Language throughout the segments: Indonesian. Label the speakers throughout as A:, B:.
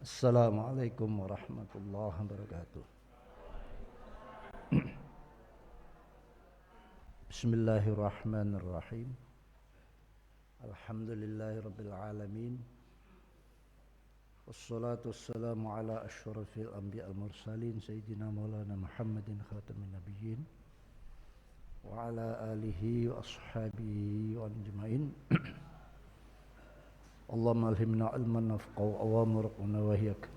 A: Assalamualaikum warahmatullahi wabarakatuh. Bismillahirrahmanirrahim. Alhamdulillahirabbil alamin. Wassalatu wassalamu ala asyrafil anbiya'il mursalin sayyidina maulana Muhammadin khatamin nabiyyin wa ala alihi wa ashabihi wa ajmain. Allahumma alhimna ilman nafqahu awamurqna wahyak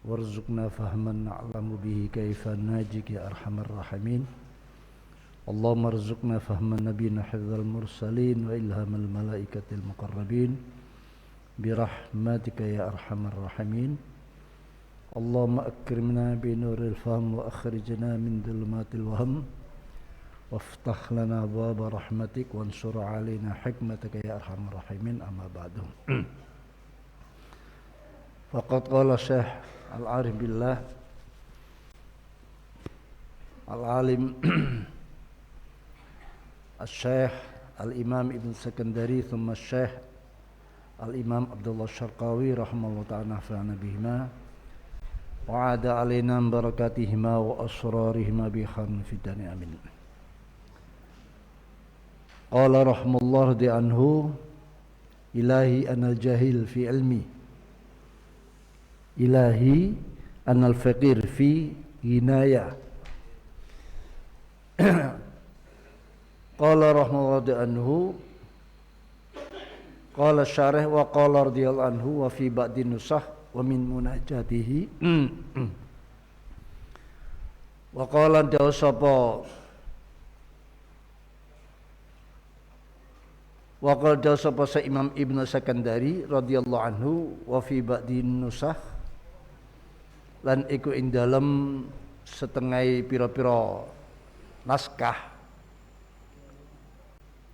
A: warzuqna fahman na'lamu bihi kaifa najik ya arhamar rahimin. Allahumma arzuqna fahman nabiyina hifdzal mursalin wa ilhamal malaikatil muqarrabin birahmatika ya arhamar rahimin. Allahumma akrimna bi nuril fahm wa akhrijna min dhulumatil wahm waftah lana abwaaba rahmatik wansur alaina hikmataka ya arhamar rahimin. Amma ba'du. Faqad qala Syekh Al-Arif billah Al-Alim Al-Syekh Al-Imam Ibn Sakandari thumma Syekh Al-Imam Abdullah Syarqawi rahimahullah ta'ala nafa'ana bihima wa ada alaina barakatihima wa asrarihima bi khairil fitani amin. Qala rahmallahu di anhu ilahi anal jahil fi ilmi ilahi anal faqir fi ginaya. Qala rahmallahu di anhu qala syarih wa qala radhiyallahu anhu wa fi ba'di nusah wa min munajatihi wa qala dawu sapa wa qala dawu sapa sa Imam Ibnu Sakandari radhiyallahu anhu wa fi ba'di nusah lan iku ing dalem setengah pira-pira naskah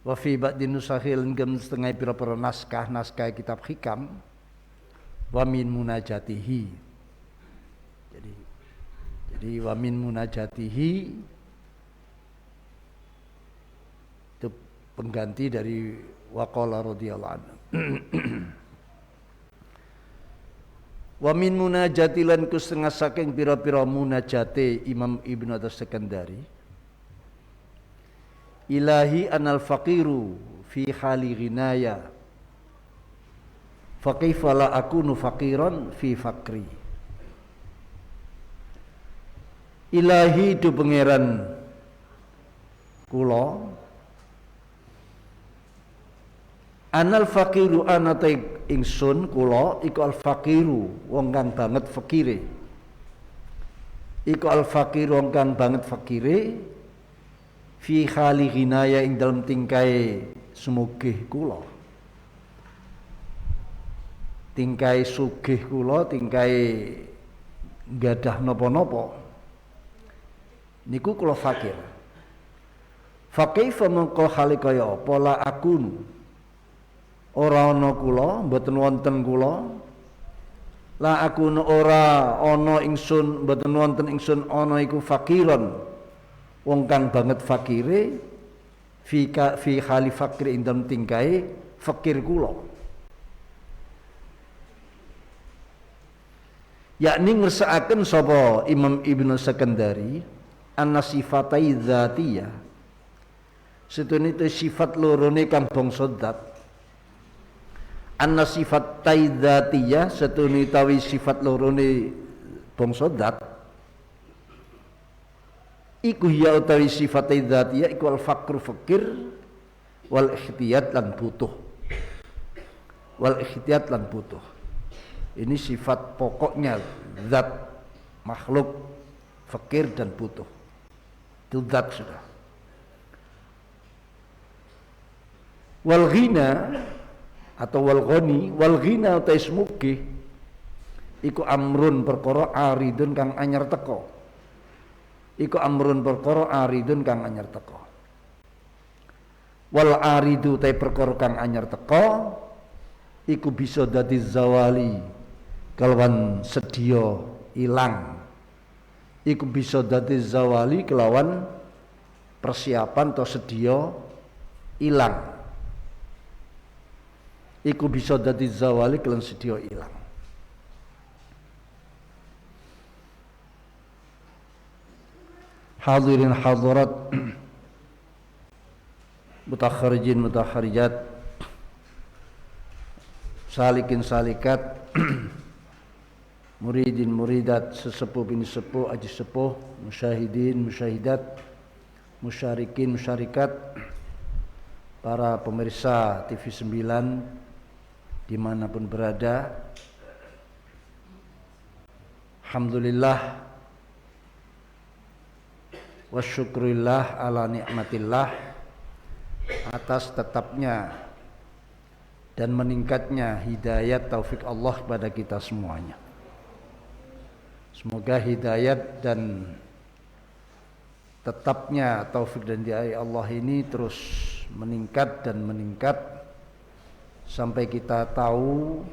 A: wa fi ba'di nusakhil ngem setengah pira-pira naskah kitab hikam wa min munajatihi. Jadi wa min munajatihi itu pengganti dari wa qala radhiyallahu anhu. Wa min munajatilan ku setengah saking pira-pira munajate Imam Ibnu As-Sakandari ilahi anal faqiru fi hali ghinaya fa kaifa la akunu faqiran fi faqri. Ilahi du pangeran kula anal faqiru anate ingsun kula iku al faqiru wong kang banget fakire iku al faqiru wong kang banget fakire fi khali ghinaya ing dalem tingkai sumugih kula tingkai sugih kula tingkai gadah napa-napa niku kula fakir. Fa kaifa mengko hale kaya apa la akun ora ana kula mboten wonten kula la akun ora ana ingsun mboten wonten ingsun ana iku fakiron wong kang banget fakire fi khali fakir ing dalem tingkae fakir kula, yakni ngersakaken sapa Imam Ibnu Sakandari anna sifatai dzatiyah setune sifat lorone kang bangsa zat anna sifatai dzatiyah setune tawi sifat lorone bangsa zat iku ya utawi sifat dzatiyah iku al faqru fakir wal ikhtiyat lan butuh. Ini sifat pokoknya zat makhluk fakir dan butuh. Itu zat sudah. Wal ghina atau wal ghani wal ghina utawi smugi iku amrun perkara aridun kang anyar teka. Iku amrun perkara aridun kang anyar teka. Wal aridu ta perkara kang anyar teka iku bisa dadi zawali kelawan sedya ilang. Iku bisa dadi zawali kelawan persiapan atau sedya ilang. Iku bisa dadi zawali kelawan sedya ilang. hadirin hadirat, mutakharijin mutakharijat, salikin salikat, muridin muridat, sesepuh bini sepuh, aji sepuh, musyahidin musyahidat, musyarikin musyarikat, para pemirsa TV 9 dimanapun berada. Alhamdulillah wa syukurillah ala nikmatillah, atas tetapnya dan meningkatnya hidayat taufik Allah kepada kita semuanya. Semoga hidayat dan tetapnya taufik dan hidayah Allah ini terus meningkat dan meningkat sampai kita tahu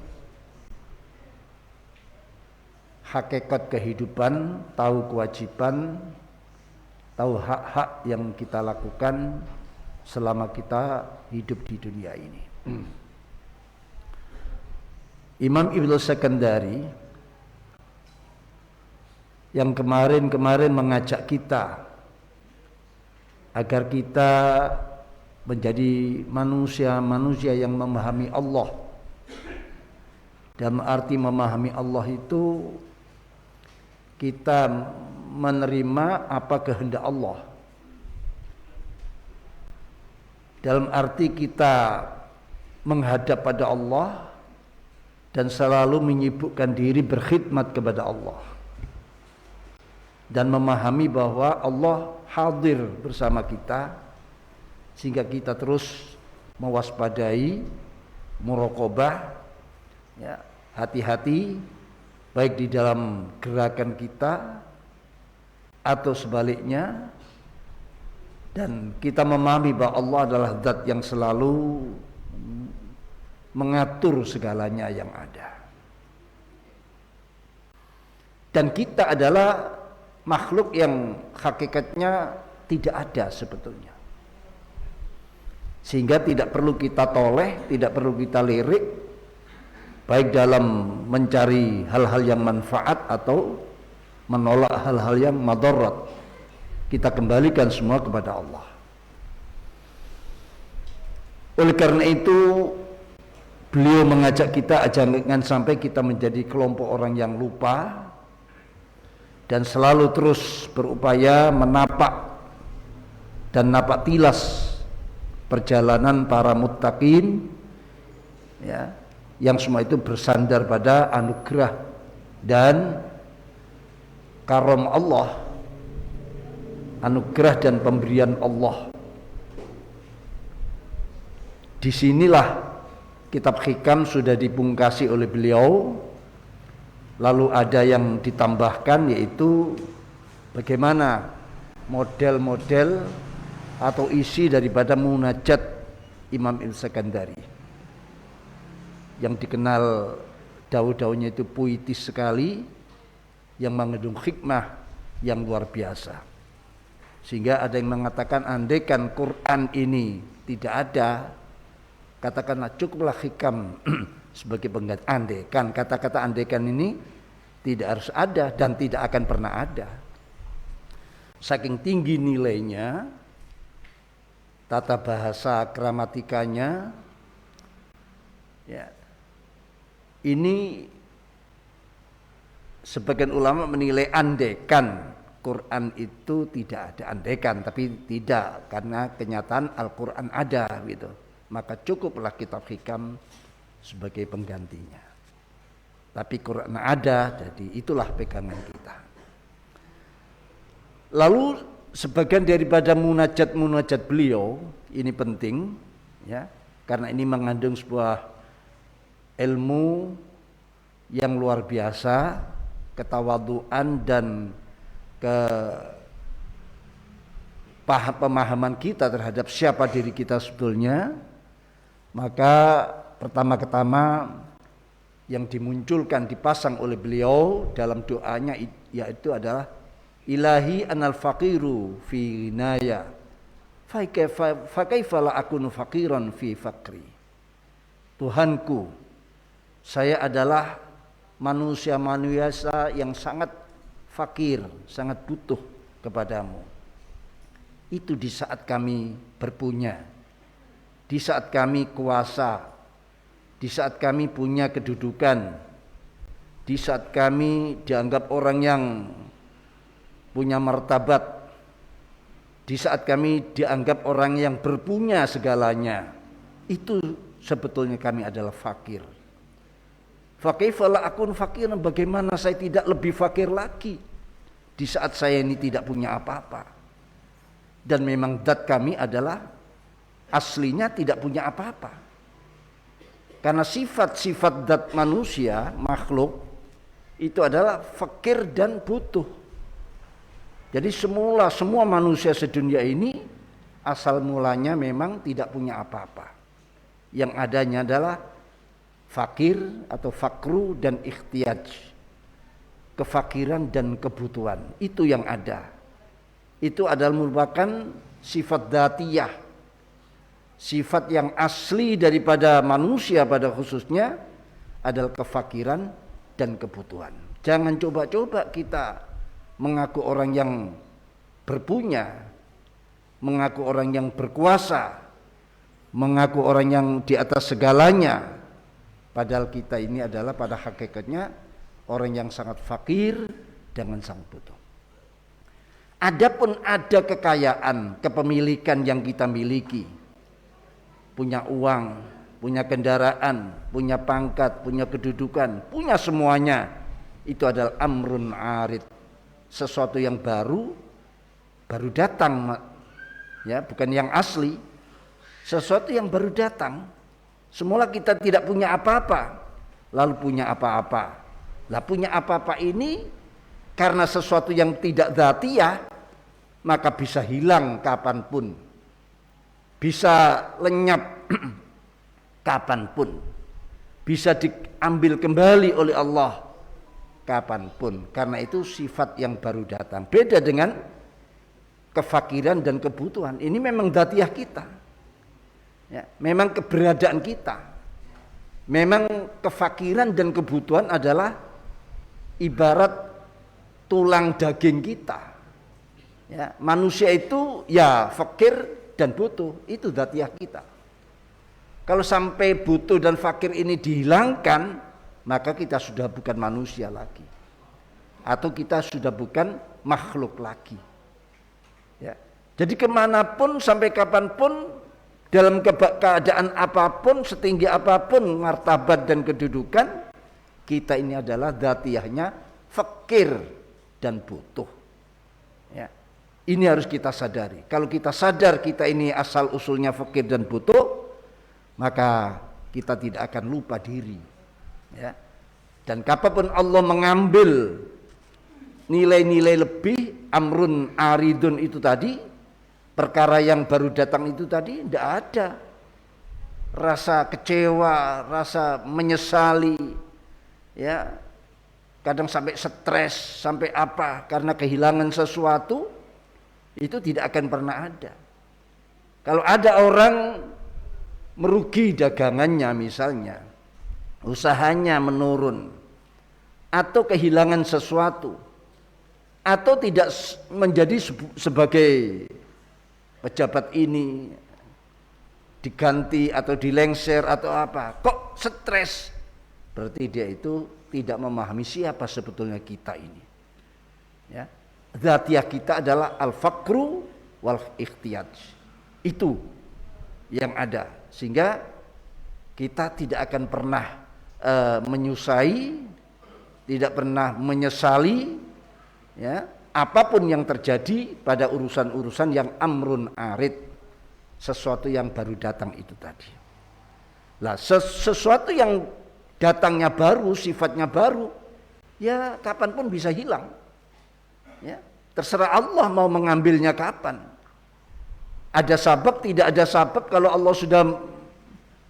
A: hakikat kehidupan, tahu kewajiban, tahu hak-hak yang kita lakukan selama kita hidup di dunia ini. Imam Ibnu Sakandari yang kemarin mengajak kita agar kita menjadi manusia yang memahami Allah. Dalam arti memahami Allah itu kita menerima apa kehendak Allah. Dalam arti kita menghadap pada Allah dan selalu menyibukkan diri berkhidmat kepada Allah, dan memahami bahwa Allah hadir bersama kita sehingga kita terus mewaspadai, muraqabah, ya, hati-hati baik di dalam gerakan kita atau sebaliknya, dan kita memahami bahwa Allah adalah zat yang selalu mengatur segalanya yang ada, dan kita adalah makhluk yang hakikatnya tidak ada sebetulnya, sehingga tidak perlu kita toleh, tidak perlu kita lirik baik dalam mencari hal-hal yang manfaat atau menolak hal-hal yang madarat. Kita kembalikan semua kepada Allah. Oleh karena itu beliau mengajak kita jangan sampai kita menjadi kelompok orang yang lupa dan selalu terus berupaya menapak dan napak tilas perjalanan para muttaqin, ya, yang semua itu bersandar pada anugerah dan karam Allah, anugerah dan pemberian Allah. Disinilah kitab hikam sudah dipungkasi oleh beliau. Lalu ada yang ditambahkan, yaitu bagaimana model-model atau isi daripada munajat Imam Ibnu Sakandari, yang dikenal daun-daunnya itu puitis sekali, yang mengandung hikmah yang luar biasa. Sehingga ada yang mengatakan andaikan Quran ini tidak ada, katakanlah cukuplah hikam sebagai pengganti. Andaikan, kata-kata andaikan ini tidak harus ada dan tidak akan pernah ada. Saking tinggi nilainya, tata bahasa gramatikanya, ya. Ini sebagian ulama menilai andaikan Quran itu tidak ada, andaikan, tapi tidak, karena kenyataan Al-Quran ada gitu. Maka cukuplah kitab hikam sebagai penggantinya. Tapi Quran ada, jadi itulah pegangan kita. Lalu sebagian daripada munajat beliau ini penting, ya, karena ini mengandung sebuah ilmu yang luar biasa, ketawaduan dan pemahaman kita terhadap siapa diri kita sebetulnya. Maka pertama-tama yang dimunculkan, dipasang oleh beliau dalam doanya, yaitu adalah ilahi anal faqiru fi naya fa kaifa la akunu faqiran fi faqri. Tuhanku, saya adalah manusia yang sangat fakir, sangat butuh kepadamu. Itu di saat kami berpunya, di saat kami kuasa, di saat kami punya kedudukan, di saat kami dianggap orang yang punya martabat, di saat kami dianggap orang yang berpunya segalanya. Itu sebetulnya kami adalah fakir. Fakaifa la akun fakiran, bagaimana saya tidak lebih fakir lagi di saat saya ini tidak punya apa-apa. Dan memang zat kami adalah aslinya tidak punya apa-apa. Karena sifat-sifat zat manusia, makhluk, itu adalah fakir dan butuh. Jadi semua manusia sedunia ini asal mulanya memang tidak punya apa-apa. Yang adanya adalah fakir atau fakru dan ikhtiyaj. Kefakiran dan kebutuhan. Itu yang ada. Itu adalah merupakan sifat dzatiyah, sifat yang asli daripada manusia pada khususnya adalah kefakiran dan kebutuhan. Jangan coba-coba kita mengaku orang yang berpunya, mengaku orang yang berkuasa, mengaku orang yang di atas segalanya, padahal kita ini adalah pada hakikatnya orang yang sangat fakir dengan sangat butuh. Adapun ada kekayaan, kepemilikan yang kita miliki, punya uang, punya kendaraan, punya pangkat, punya kedudukan, punya semuanya, itu adalah amrun arid, sesuatu yang baru datang, ya, bukan yang asli, sesuatu yang baru datang. Semula kita tidak punya apa-apa, lalu punya apa-apa. Lah punya apa-apa ini karena sesuatu yang tidak dzatiyah, maka bisa hilang kapanpun, bisa lenyap kapanpun, bisa diambil kembali oleh Allah kapanpun. Karena itu sifat yang baru datang. Beda dengan kefakiran dan kebutuhan. Ini memang dzatiyah kita, ya, memang keberadaan kita. Memang kefakiran dan kebutuhan adalah ibarat tulang daging kita. Ya, manusia itu ya fakir dan butuh, itu dzatiyah kita. Kalau sampai butuh dan fakir ini dihilangkan, maka kita sudah bukan manusia lagi, atau kita sudah bukan makhluk lagi. Ya. Jadi kemanapun, sampai kapanpun, dalam keadaan apapun, setinggi apapun martabat dan kedudukan, kita ini adalah dzatiyahnya fakir dan butuh. Ya. Ini harus kita sadari. Kalau kita sadar kita ini asal usulnya fakir dan butuh, maka kita tidak akan lupa diri. Ya. Dan kapanpun Allah mengambil nilai-nilai lebih, amrun aridun itu tadi, perkara yang baru datang itu tadi, tidak ada rasa kecewa, rasa menyesali, ya, kadang sampai stres, sampai apa, karena kehilangan sesuatu. Itu tidak akan pernah ada. Kalau ada orang merugi dagangannya misalnya, usahanya menurun, atau kehilangan sesuatu, atau tidak menjadi sebagai pejabat ini, diganti atau dilengser atau apa, kok stres, berarti dia itu tidak memahami siapa sebetulnya kita ini. Ya. Dzatiyah kita adalah al-fakru wal ikhtiyaj. Itu yang ada, sehingga kita tidak akan pernah menyusai, tidak pernah menyesali, ya, apapun yang terjadi pada urusan-urusan yang amrun arid, sesuatu yang baru datang itu tadi. Lah sesuatu yang datangnya baru, sifatnya baru, ya kapanpun bisa hilang. Ya, terserah Allah mau mengambilnya kapan. Ada sabab, tidak ada sabab, kalau Allah sudah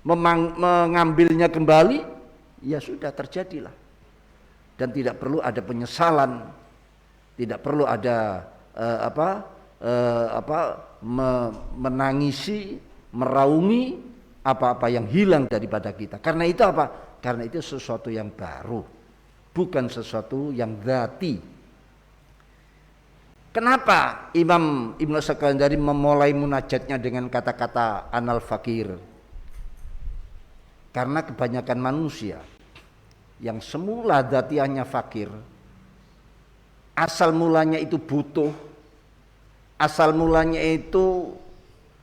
A: mengambilnya kembali, ya sudah, terjadilah. Dan tidak perlu ada penyesalan, tidak perlu ada menangisi, meraungi apa-apa yang hilang daripada kita. Karena itu apa? Karena itu sesuatu yang baru, bukan sesuatu yang dzati. Kenapa Imam Ibnu Sakandari memulai munajatnya dengan kata-kata anal fakir? Karena kebanyakan manusia yang semula dzatiahnya fakir, asal mulanya itu butuh, asal mulanya itu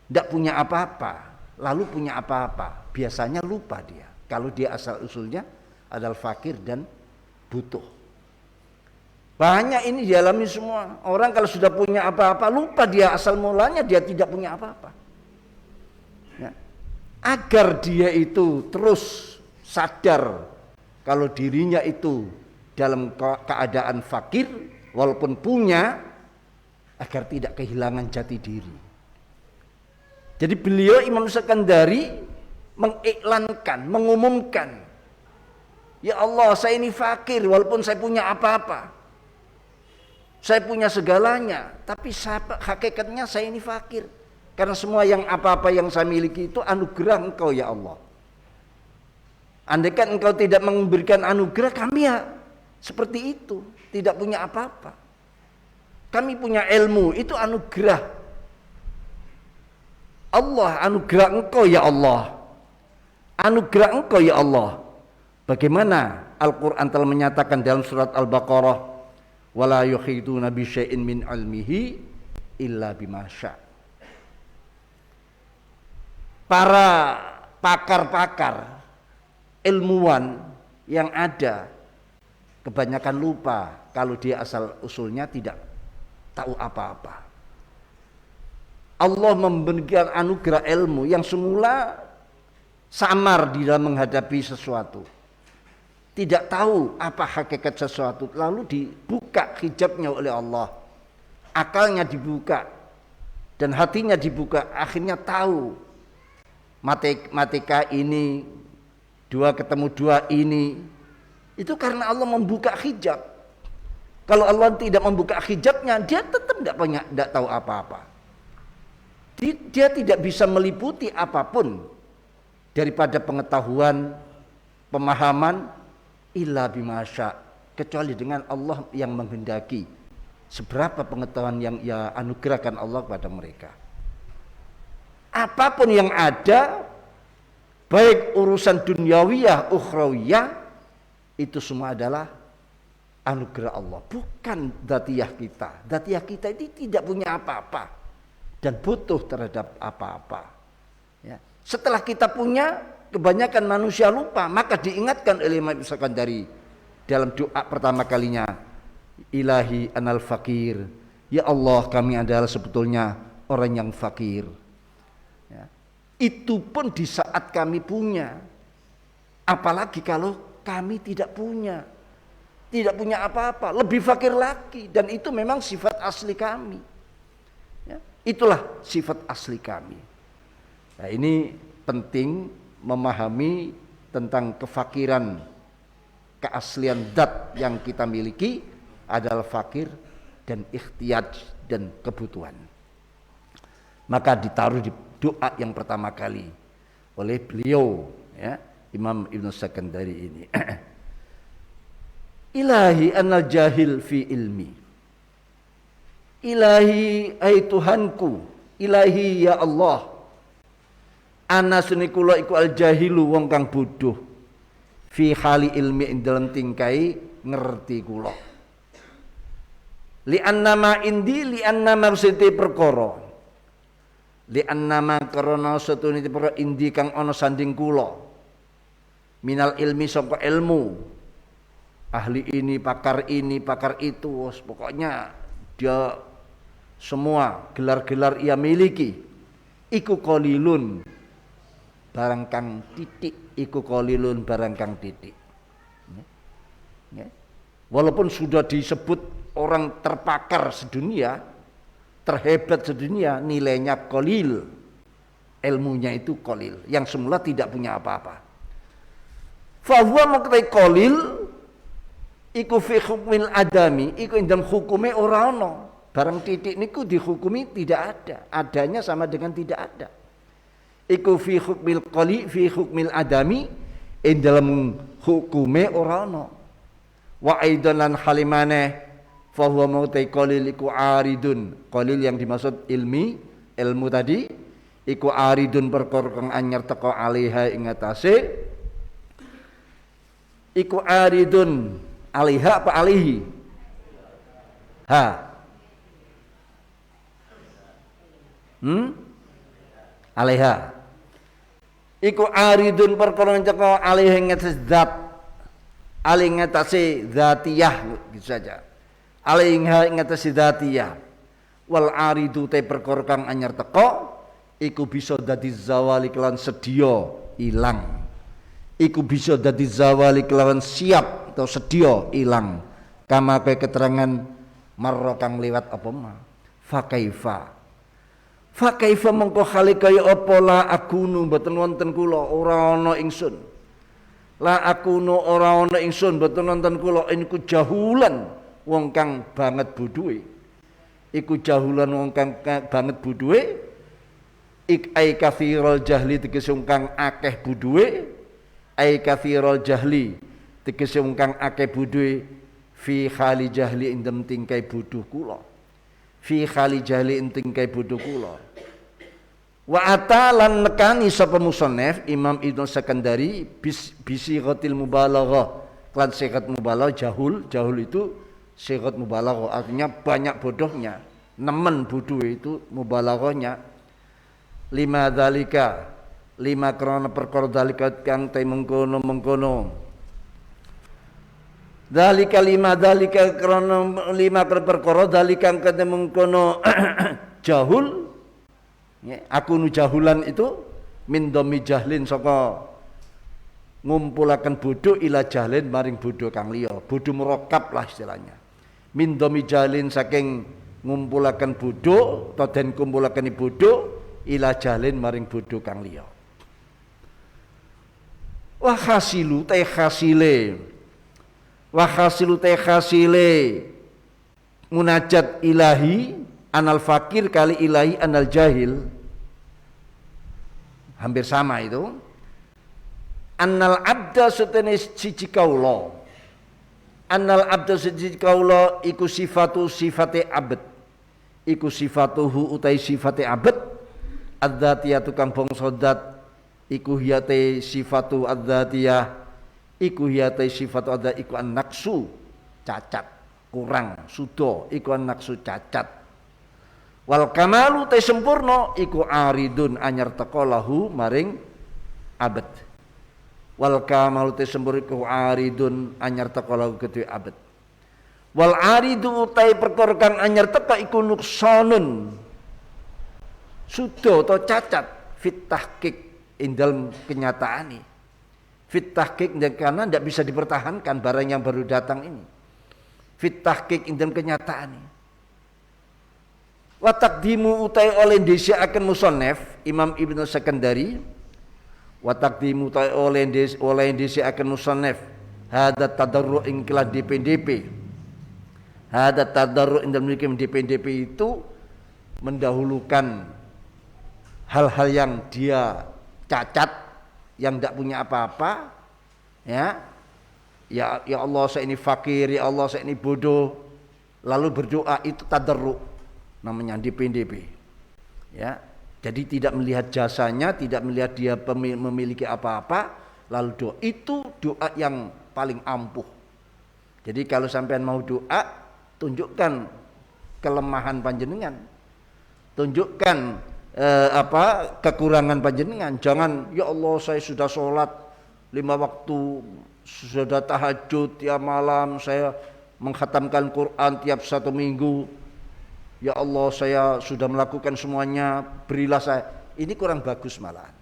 A: tidak punya apa-apa, lalu punya apa-apa, biasanya lupa dia. Kalau dia asal usulnya adalah fakir dan butuh. Banyak ini dialami semua. Orang kalau sudah punya apa-apa lupa dia asal mulanya dia tidak punya apa-apa. Ya. Agar dia itu terus sadar kalau dirinya itu dalam keadaan fakir walaupun punya, agar tidak kehilangan jati diri. Jadi beliau Imam Sakandari mengiklankan, mengumumkan, ya Allah, saya ini fakir walaupun saya punya apa-apa. Saya punya segalanya, tapi hakikatnya saya ini fakir. Karena semua yang apa-apa yang saya miliki itu anugerah Engkau ya Allah. Andaikan Engkau tidak memberikan anugerah, kami ya seperti itu, tidak punya apa-apa. Kami punya ilmu, itu anugerah Allah, anugerah Engkau ya Allah. Anugerah Engkau ya Allah. Bagaimana Al-Quran telah menyatakan dalam surat Al-Baqarah, wala yuhituna bi syai'in min ilmihi illa bima syaa. Para pakar-pakar ilmuwan yang ada kebanyakan lupa kalau dia asal usulnya tidak tahu apa-apa. Allah memberikan anugerah ilmu yang semula samar di dalam menghadapi sesuatu, tidak tahu apa hakikat sesuatu, lalu dibuka hijabnya oleh Allah, akalnya dibuka dan hatinya dibuka, akhirnya tahu matematika ini 2 ketemu 2 ini, itu karena Allah membuka hijab. Kalau Allah tidak membuka hijabnya, dia tetap tidak tahu apa-apa. Dia tidak bisa meliputi apapun daripada pengetahuan, pemahaman, illa bima syaa, kecuali dengan Allah yang menghendaki seberapa pengetahuan yang ya anugerahkan Allah kepada mereka. Apapun yang ada, baik urusan duniawiyah, ukhrawiyah, itu semua adalah anugerah Allah, bukan dzatiyah kita. Dzatiyah kita ini tidak punya apa-apa dan butuh terhadap apa-apa. Ya. Setelah kita punya, kebanyakan manusia lupa, maka diingatkan oleh Imam Sakandari dalam doa pertama kalinya, Ilahi anal fakir, ya Allah, kami adalah sebetulnya orang yang fakir. Ya. Itu pun di saat kami punya, apalagi kalau kami tidak punya apa-apa, lebih fakir lagi, dan itu memang sifat asli kami. Ya. Itulah sifat asli kami. Nah, ini penting memahami tentang kefakiran, keaslian zat yang kita miliki adalah fakir dan ikhtiyaj dan kebutuhan. Maka ditaruh di doa yang pertama kali oleh beliau, ya, Imam Ibnu Sakandari ini. Ilahi anal jahil fi ilmi. Ilahi ay Tuhanku, ilahi ya Allah, ana suni kula iku al jahilu wong kang bodoh, fi hali ilmi ing dalam tingkai ngerti kula. Li annama indi li annama sete perkara. Li annama karana satune perkara indi kang ana sanding kula. Minal ilmi sangka ilmu. Ahli ini, pakar itu, pokoknya dia semua gelar-gelar ia miliki. Iku qalilun barang kang titik, iku qalilun barang kang titik. Walaupun sudah disebut orang terpakar sedunia, terhebat sedunia, nilainya qalil, ilmunya itu qalil, yang semula tidak punya apa-apa. Fa huwa maqtai qalil iku fi hukmil adami, iku dalam hukume ora ana. Barang titik niku dihukumi tidak ada, adanya sama dengan tidak ada. Iku fi hukmil qali fi hukmil adami, dalam hukume ora ana. Wa aidan lan halimane fa huwa mautai qalil iku aridun. Qalil yang dimaksud ilmu tadi iku aridun perkara kang anyar teka alaiha ing atase iku aridun alaiha apa alihi alaiha iku aridun perkara teka alaiha ing atase zat alaihi ing atase zatiyah gitu saja alaihi ing atase zatiyah wal aridu te perkara kang anyar teka iku bisa dadi zawali kelawan sedia ilang iku bisa dadi zawali kelawan siap atau sedia ilang kama kaya keterangan marra kang liwat apa ma fa kaifa mengko hale kaya apa la akunu mboten wonten kula ora ana ingsun la akunu ora ana ingsun mboten wonten kula iku jahulan wong kang banget bodhoe iku jahulan wong kang banget bodhoe ai kathirul jahli tegese kang akeh budhuwe ai kathirul jahli tegese kang akeh budhuwe fi khali jahli ing dalem tingkai bodho kula fi khali jahli ing tingkai bodho kula wa atalan nekani sapa musannaf Imam Ibnu Sakandari bisi ghatil mubalaghah lan sigat mubalaghah jahul itu sigat mubalaghah artinya banyak bodohnya nemen bodhoe itu mubalaghahnya lima dalika lima krana perkara dalika kang te mengkono dalika lima dalika krana lima perkara dalika kang te mengkono jahul ya, aku nu jahulan itu min domi jahlin saka ngumpulaken bodho ila jahlin maring bodho kang liya bodho murakab lah istilahnya min domi jahlin saking ngumpulaken bodho atau den kumpulaken bodho ila jalin maring bodho kang liya wa khasilu te khasile munajat ilahi anal fakir kali ilahi anal jahil hampir sama itu annal abda setene siji kaula annal abda siji kaula iku sifate abd iku sifatuhu utai sifate abd adzatiyah tukang bangsa zat iku hiyate sifatu adzatiyah iku hiyate sifatu adzat iku an-naqsu cacat kurang sudo iku an-naqsu cacat wal kamalu te sempurna iku aridun anyar teka lahu maring abad wal kamalu te sempurna iku aridun anyar teka lahu kedue abad wal aridu utai perkara kang anyar teka iku nuksanun sudo atau cacat fit tahqiq ing dalem kenyataan ini fit tahqiq karena tidak bisa dipertahankan barang yang baru datang ini fit tahqiq ing dalem kenyataan ini wa taqdimu utai oleh desi akan musannaf Imam Ibnu Sakandari wa taqdimu utai oleh desi akan musannaf hadat tadarru ing kila DPDP hadat tadarru ing dalem DPDP itu mendahulukan hal-hal yang dia cacat yang tidak punya apa-apa ya Allah saya ini fakir ya Allah saya ini bodoh lalu berdoa itu tadarru namanya DPDP ya jadi tidak melihat jasanya tidak melihat dia memiliki apa-apa lalu doa itu doa yang paling ampuh jadi kalau sampean mau doa tunjukkan kelemahan panjenengan tunjukkan kekurangan panjenengan jangan ya Allah saya sudah sholat 5 waktu sudah tahajud tiap malam saya mengkhatamkan Quran tiap 1 minggu ya Allah saya sudah melakukan semuanya berilah saya ini kurang bagus malahan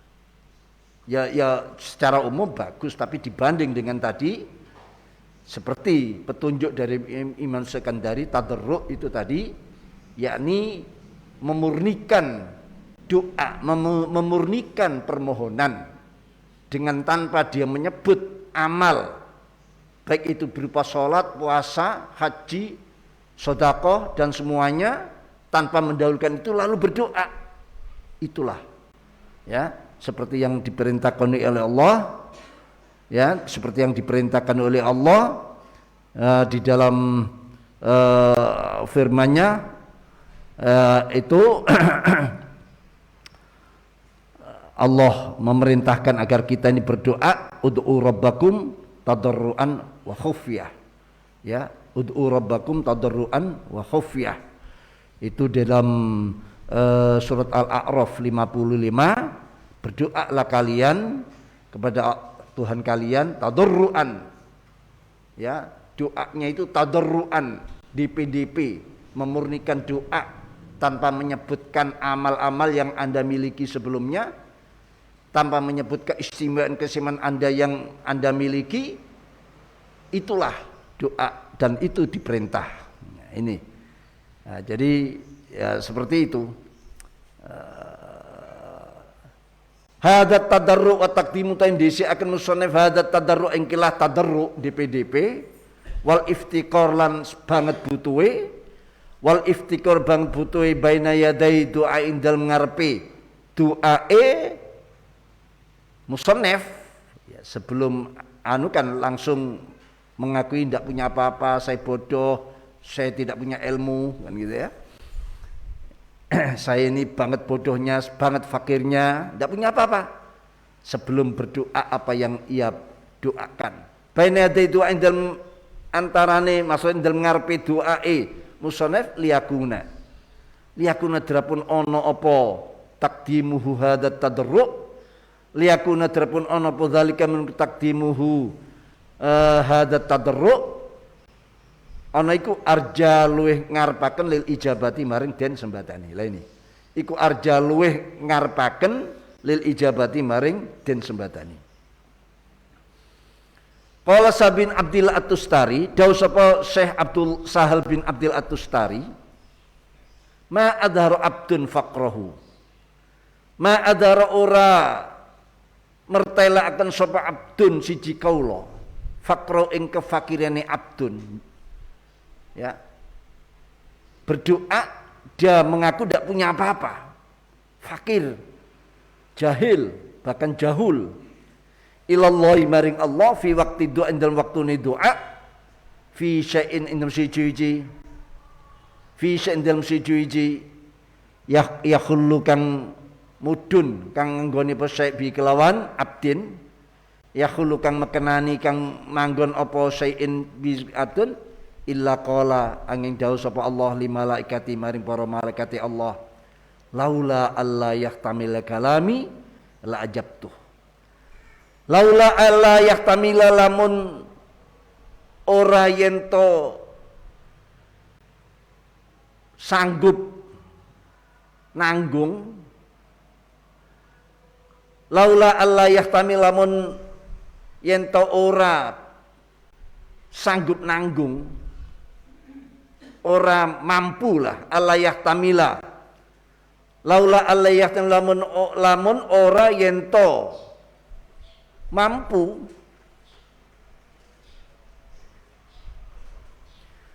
A: ya secara umum bagus tapi dibanding dengan tadi seperti petunjuk dari Imam Sakandari tadarruk itu tadi yakni memurnikan doa memurnikan permohonan dengan tanpa dia menyebut amal baik itu berupa sholat, puasa, haji, sedekah dan semuanya tanpa mendahulukan itu lalu berdoa itulah ya seperti yang diperintahkan oleh Allah ya seperti yang diperintahkan oleh Allah di dalam firman-Nya itu Allah memerintahkan agar kita ini berdoa, ud'u rabbakum tadarruan wa khufyah. Ya, ud'u rabbakum tadarruan wa khufyah. Itu dalam surat Al-A'raf 55, berdoalah kalian kepada Tuhan kalian tadarruan. Ya, doanya itu tadarruan, DPDP, memurnikan doa tanpa menyebutkan amal-amal yang Anda miliki sebelumnya, tanpa menyebut keistimewaan Anda yang Anda miliki. Itulah doa dan itu diperintah. Nah, ini. Nah, jadi ya seperti itu. Hadat tadarru wa taqdimu tain disi akan musannif hadat tadarru engkilah tadarru DPDP wal iftiqar lan banget butuhe wal iftiqar bang butuhe baina yadai doa indal ngarepe doae musannif ya, sebelum kan langsung mengakui tidak punya apa-apa, saya bodoh, saya tidak punya ilmu, kan gitu ya. Saya ini banget bodohnya, banget fakirnya, tidak punya apa-apa. Sebelum berdoa apa yang ia doakan. Baina yadai doa indal antarane maksudnya dalam ngarepe doae musannif liyakuna drapun ono apa taqdimuhu hadat tadarru liyakuna drapun ono apa zalika min taqdimuhu hadat tadarru ana iku arja luweh ngarepaken lil ijabati maring den sembadani. Lah ini iku arja luweh ngarepaken lil ijabati maring den sembadani. Qala Sabin Abdil At-Tustari, dawuh sapa Syekh Abdul Sahal bin Abdil At-Tustari, ma adhara abdun faqrahu. Ma adhara ora mertelakaken sapa abdun siji kaula. Faqra ing kefakirane abdun. Ya. Berdoa dia mengaku tidak punya apa-apa. Fakir, jahil, bahkan jahul. Ilallahi maring Allah fi waqti doa dalam waktu doa fi syai'in indam siji fi syai'in dalam siji yakhullu kang mudun kang nggone syai' bi kelawan abdin yakhullu kang mekenani kang manggon apa syai'in bi adun illa qala angin dawuh sapa Allah li malaikati maring para malaikati Allah laula alla yahtamil kalami la ajabtuh. Laula alla yahtamila lamun ora yento sanggup nanggung laula alla yahtamila lamun yento ora sanggup nanggung ora mampu lah alla yahtamila laula alla yahtamila lamun ora yento mampu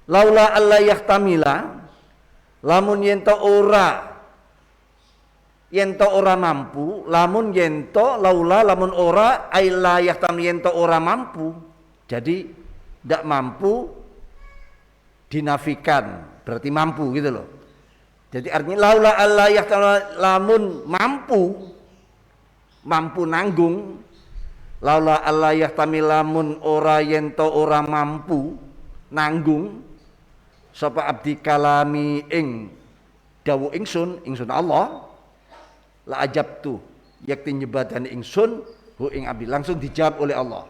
A: laula alla yahtamila lamun yento ora mampu lamun yento laula lamun ora aila yahtam yento ora mampu jadi tidak mampu dinafikan berarti mampu gitu loh. Jadi artinya laula alla yahtam lamun mampu nanggung laula alla yahtamil lamun ora yento ora mampu nanggung sapa abdi kalami ing dawuh ingsun Allah la ajabtu yakti nyebadani ingsun hu ing abdi langsung dijawab oleh Allah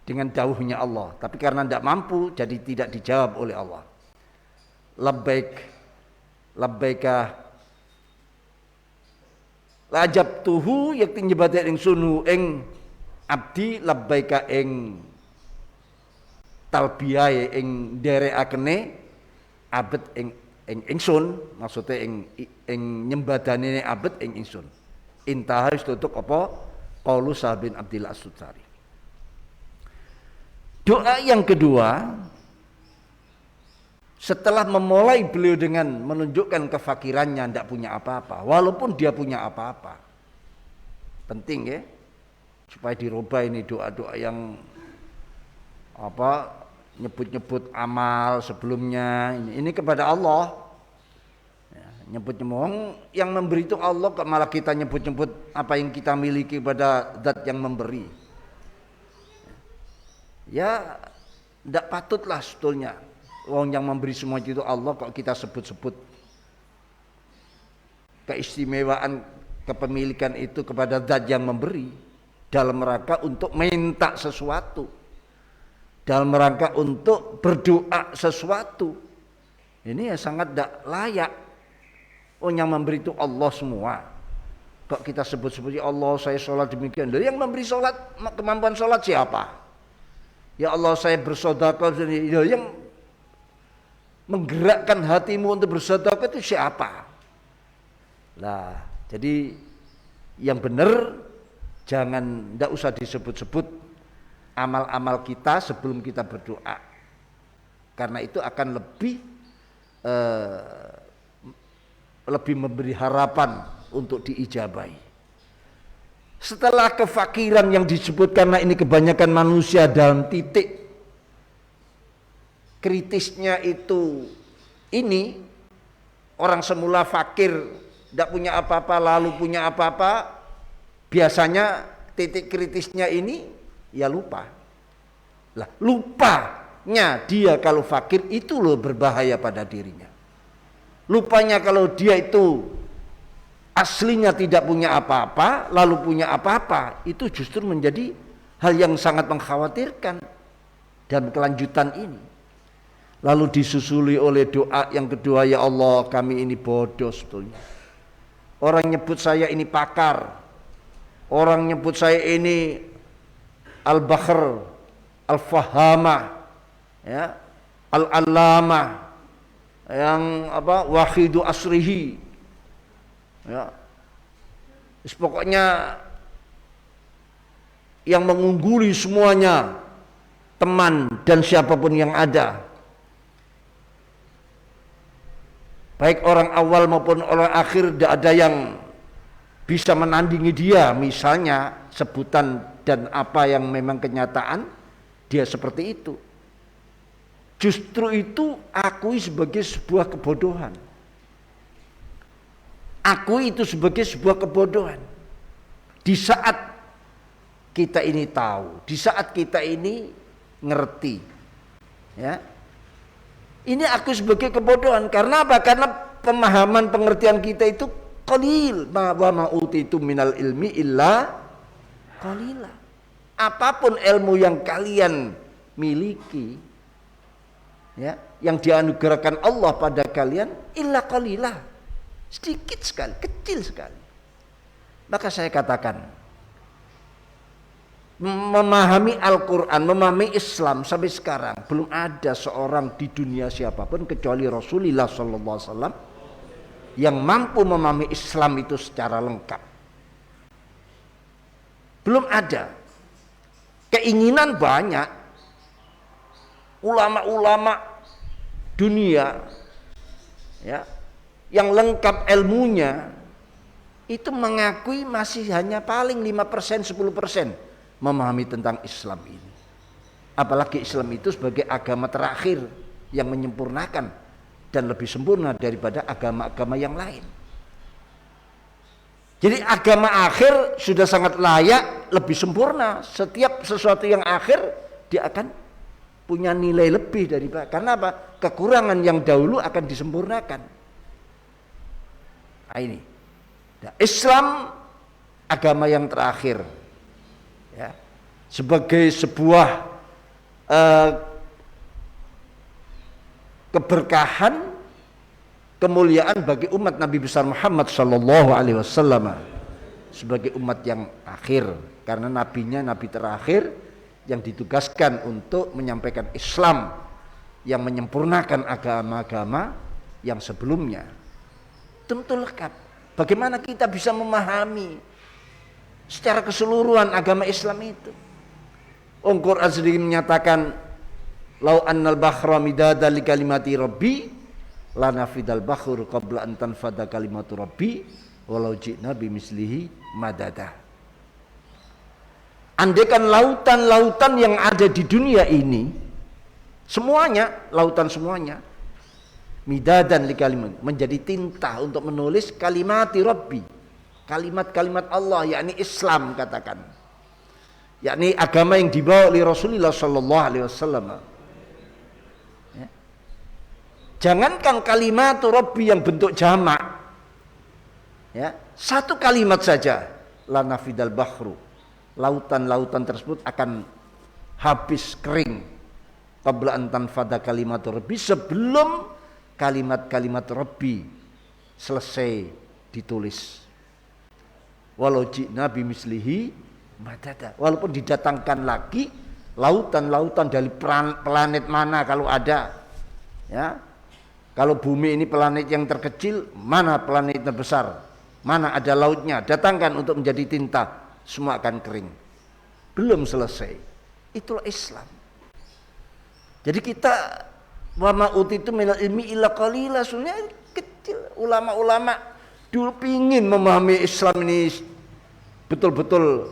A: dengan dawuhnya Allah, tapi karena tidak mampu jadi tidak dijawab oleh Allah. Labbaika la ajabtuhu yakti nyebadani ingsun hu ing abdi labbaika ing talbiyahe ing nderekakene abet ing ingsun maksudnya ing nyembadane abet ing ingsun. Intah wis tutup apa qaulu Sa'd bin Abdillah As-Sutari. Doa yang kedua setelah memulai beliau dengan menunjukkan kefakirannya tidak punya apa-apa walaupun dia punya apa-apa. Penting ya supaya dirubah ini doa-doa yang nyebut-nyebut amal sebelumnya, ini kepada Allah. Ya, nyebut-nyebut yang memberi itu Allah, kok malah kita nyebut-nyebut apa yang kita miliki pada zat yang memberi. Ya, tidak patutlah sebetulnya. Wong yang memberi semua itu Allah, kok kita sebut-sebut keistimewaan kepemilikan itu kepada zat yang memberi dalam rangka untuk minta sesuatu, dalam rangka untuk berdoa sesuatu. Ini ya sangat tidak layak. Oh, yang memberi itu Allah semua, kok kita sebut-sebut ya Allah saya sholat demikian. Loh, yang memberi sholat, kemampuan sholat siapa? Ya Allah saya bersedekah, yang menggerakkan hatimu untuk bersedekah itu siapa? Lah, jadi yang benar jangan, tidak usah disebut-sebut amal-amal kita sebelum kita berdoa, karena itu akan lebih memberi harapan untuk diijabahi. Setelah kefakiran yang disebut, karena ini kebanyakan manusia dalam titik kritisnya itu, ini orang semula fakir, tidak punya apa-apa, lalu punya apa-apa, biasanya titik kritisnya ini ya lupa. Lah, lupanya dia kalau fakir itu loh berbahaya pada dirinya. Lupanya kalau dia itu aslinya tidak punya apa-apa, lalu punya apa-apa, itu justru menjadi hal yang sangat mengkhawatirkan dalam kelanjutan ini. Lalu disusuli oleh doa yang kedua, ya Allah kami ini bodoh sebetulnya. Orang nyebut saya ini pakar, orang nyebut saya ini al-bakhr, al-fahamah, ya, al-allamah, yang apa, wahidu asrihi, ya, pokoknya yang mengungguli semuanya, teman dan siapapun yang ada, baik orang awal maupun orang akhir, tidak ada yang bisa menandingi dia. Misalnya sebutan dan apa yang memang kenyataan dia seperti itu. Justru itu akui sebagai sebuah kebodohan. Akui itu sebagai sebuah kebodohan. Di saat kita ini tahu, di saat kita ini ngerti, ya, ini aku sebagai kebodohan. Karena apa? Karena pemahaman pengertian kita itu qalil. Ma wa ma'utitu minal ilmi illa qalila. Apapun ilmu yang kalian miliki, ya, yang dianugerahkan Allah pada kalian, illa qalila, sedikit sekali, kecil sekali. Maka saya katakan, memahami Al-Quran, memahami Islam sampai sekarang belum ada seorang di dunia siapapun kecuali Rasulullah SAW yang mampu memahami Islam itu secara lengkap. Belum ada. Keinginan banyak ulama-ulama dunia, ya, yang lengkap ilmunya itu mengakui masih hanya paling 5%, 10% memahami tentang Islam ini. Apalagi Islam itu sebagai agama terakhir yang menyempurnakan dan lebih sempurna daripada agama-agama yang lain. Jadi agama akhir sudah sangat layak, lebih sempurna. Setiap sesuatu yang akhir dia akan punya nilai lebih daripada, karena apa? Kekurangan yang dahulu akan disempurnakan. Nah, ini Islam agama yang terakhir, ya, sebagai sebuah keberkahan, kemuliaan bagi umat Nabi besar Muhammad sallallahu alaihi wasallam sebagai umat yang akhir, karena nabinya nabi terakhir yang ditugaskan untuk menyampaikan Islam yang menyempurnakan agama-agama yang sebelumnya. Tentu lengkap. Bagaimana kita bisa memahami secara keseluruhan agama Islam itu? Al-Quran sendiri menyatakan, lau annal bakhra midada li kalimati rabbi lanafidal bakhur qabla an tanfada kalimatu rabbi walau ji'na bimislihi madada. Andaikan lautan-lautan yang ada di dunia ini
B: Semuanya, lautan semuanya. Midadan li kalimat, menjadi tinta untuk menulis kalimati Rabbi, kalimat-kalimat Allah, yakni Islam katakan, yakni agama yang dibawa oleh Rasulullah sallallahu alaihi wasallam. Ya. Jangankan kalimatu Rabbi yang bentuk jamak, ya, satu kalimat saja, la nafidal bahru, lautan-lautan tersebut akan habis kering, qabla an tanfada kalimatu Rabbi, sebelum kalimat-kalimat Rabbi selesai ditulis. Walau ji'na bimislihi madada, walaupun didatangkan lagi lautan-lautan dari planet mana kalau ada, ya, kalau bumi ini planet yang terkecil, mana planet terbesar, mana ada lautnya, datangkan untuk menjadi tinta, semua akan kering. Belum selesai. Itulah Islam. Jadi kita wa ma utitu minal ilmi illa qalila, sebenarnya kecil. Ulama-ulama dulu pingin memahami Islam ini betul-betul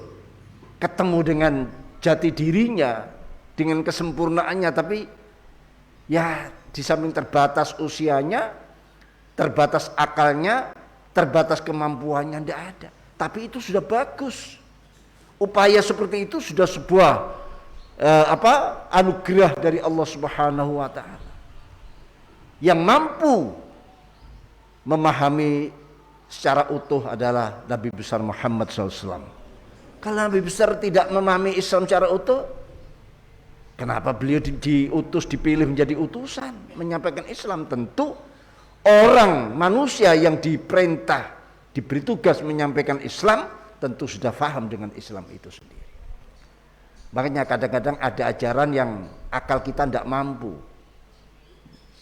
B: ketemu dengan jati dirinya, dengan kesempurnaannya, tapi ya di samping terbatas usianya, terbatas akalnya, terbatas kemampuannya, tidak ada. Tapi itu sudah bagus. Upaya seperti itu sudah sebuah anugerah dari Allah Subhanahu wa taala. Yang mampu memahami secara utuh adalah Nabi besar Muhammad SAW. Kalau Nabi besar tidak memahami Islam secara utuh, kenapa beliau diutus, dipilih menjadi utusan menyampaikan Islam? Tentu orang manusia yang diperintah, diberi tugas menyampaikan Islam, tentu sudah paham dengan Islam itu sendiri. Makanya kadang-kadang ada ajaran yang akal kita tidak mampu.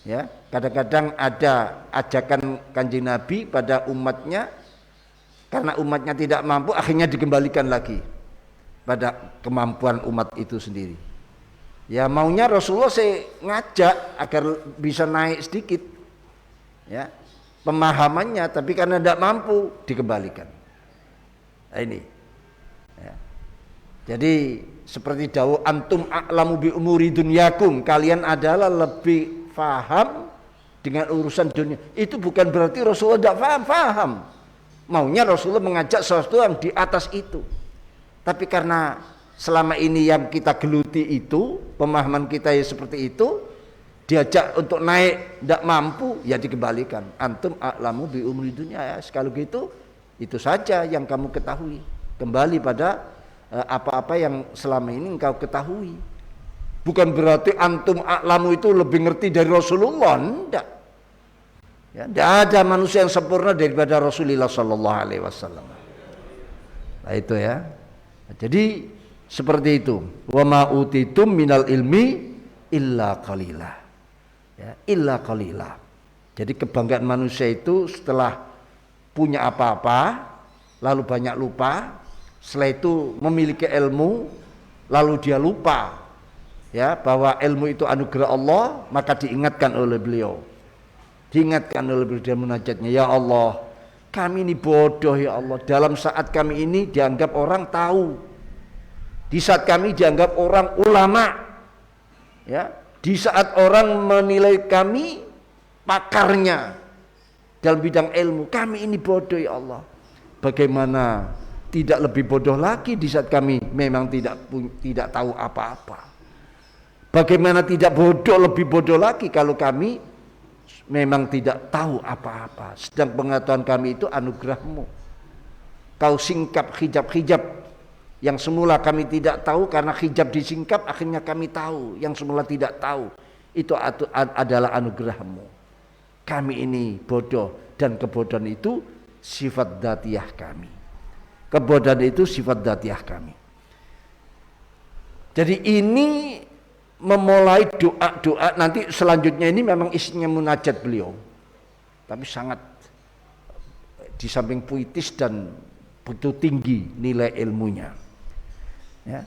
B: Ya, kadang-kadang ada ajakan Kanjeng Nabi pada umatnya, karena umatnya tidak mampu, akhirnya dikembalikan lagi pada kemampuan umat itu sendiri. Ya, maunya Rasulullah saya ngajak agar bisa naik sedikit, ya, pemahamannya, tapi karena tidak mampu dikembalikan. Nah, ini. Ya. Jadi seperti dawuh antum a'lamu bi umuri dunyakum, kalian adalah lebih faham dengan urusan dunia. Itu bukan berarti Rasulullah tidak faham. Maunya Rasulullah mengajak sesuatu yang di atas itu. Tapi karena selama ini yang kita geluti itu, pemahaman kita ya seperti itu, diajak untuk naik tidak mampu, ya dikembalikan. Antum a'lamu bi umuri dunya, ya. Sekali gitu, itu saja yang kamu ketahui. Kembali pada apa-apa yang selama ini engkau ketahui. Bukan berarti antum a'lamu itu lebih ngerti dari Rasulullah, enggak. Ya, enggak ada manusia yang sempurna daripada Rasulullah sallallahu alaihi wasallam. Nah itu ya. Jadi seperti itu. Wa ma utitum minal ilmi illa qalila. Ya, illa qalila. Jadi kebanggaan manusia itu setelah punya apa-apa lalu banyak lupa, setelah itu memiliki ilmu lalu dia lupa, ya, bahwa ilmu itu anugerah Allah, maka diingatkan oleh beliau. Diingatkan oleh beliau dalam munajatnya, ya Allah, kami ini bodoh ya Allah. Dalam saat kami ini dianggap orang tahu, di saat kami dianggap orang ulama, ya, di saat orang menilai kami pakarnya dalam bidang ilmu, kami ini bodoh ya Allah. Bagaimana tidak lebih bodoh lagi di saat kami memang tidak tahu apa-apa. Bagaimana tidak bodoh, lebih bodoh lagi kalau kami memang tidak tahu apa-apa. Sedang pengetahuan kami itu anugerahmu. Kau singkap hijab-hijab yang semula kami tidak tahu, karena hijab disingkap akhirnya kami tahu yang semula tidak tahu. Itu adalah anugerahmu. Kami ini bodoh, dan kebodohan itu sifat dzatiyah kami. Kebodohan itu sifat dzatiyah kami. Jadi ini memulai doa-doa, nanti selanjutnya ini memang isinya munajat beliau, tapi sangat di samping puitis dan begitu tinggi nilai ilmunya, ya.